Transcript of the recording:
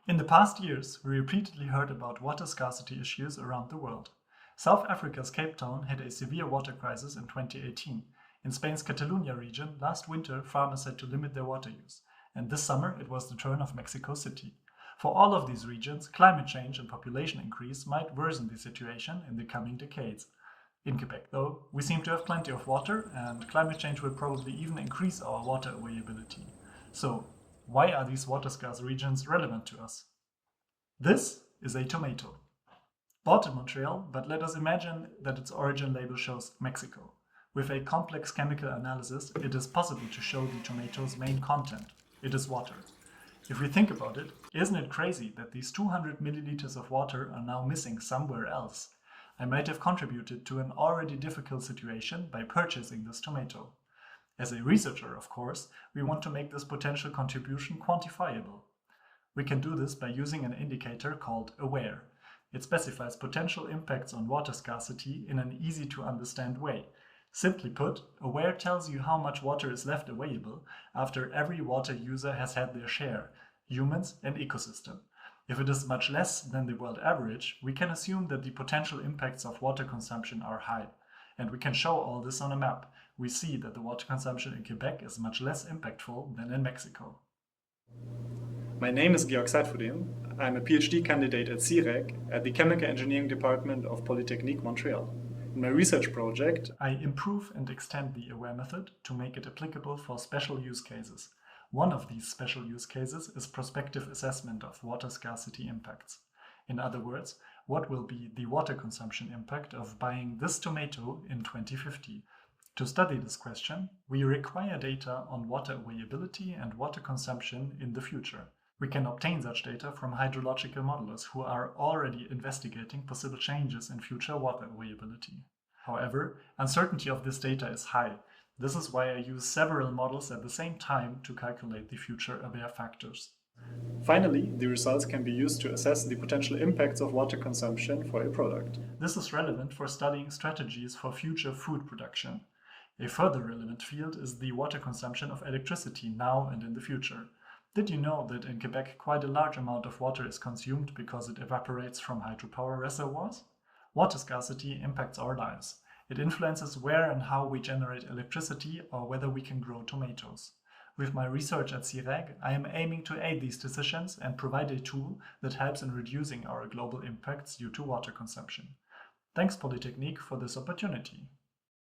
In the past years, we repeatedly heard about water scarcity issues around the world. South Africa's Cape Town had a severe water crisis in 2018. In Spain's Catalonia region, last winter, farmers had to limit their water use. And this summer, it was the turn of Mexico City. For all of these regions, climate change and population increase might worsen the situation in the coming decades. In Quebec, though, we seem to have plenty of water, and climate change will probably even increase our water availability. So, why are these water-scarce regions relevant to us? This is a tomato. Bought in Montreal, but let us imagine that its origin label shows Mexico. With a complex chemical analysis, it is possible to show the tomato's main content. It is water. If we think about it, isn't it crazy that these 200 milliliters of water are now missing somewhere else? I might have contributed to an already difficult situation by purchasing this tomato. As a researcher, of course, we want to make this potential contribution quantifiable. We can do this by using an indicator called AWARE. It specifies potential impacts on water scarcity in an easy-to-understand way. Simply put, AWARE tells you how much water is left available after every water user has had their share, humans and ecosystem. If it is much less than the world average, we can assume that the potential impacts of water consumption are high. And we can show all this on a map. We see that the water consumption in Quebec is much less impactful than in Mexico. My name is Georg Seitfudem. I'm a PhD candidate at CIREC at the Chemical Engineering Department of Polytechnique Montreal. In my research project, I improve and extend the AWARE method to make it applicable for special use cases. One of these special use cases is prospective assessment of water scarcity impacts. In other words, what will be the water consumption impact of buying this tomato in 2050? To study this question, we require data on water availability and water consumption in the future. We can obtain such data from hydrological modelers who are already investigating possible changes in future water availability. However, uncertainty of this data is high. This is why I use several models at the same time to calculate the future AWARE factors. Finally, the results can be used to assess the potential impacts of water consumption for a product. This is relevant for studying strategies for future food production. A further relevant field is the water consumption of electricity now and in the future. Did you know that in Quebec quite a large amount of water is consumed because it evaporates from hydropower reservoirs? Water scarcity impacts our lives. It influences where and how we generate electricity or whether we can grow tomatoes. With my research at CIREG, I am aiming to aid these decisions and provide a tool that helps in reducing our global impacts due to water consumption. Thanks Polytechnique for this opportunity.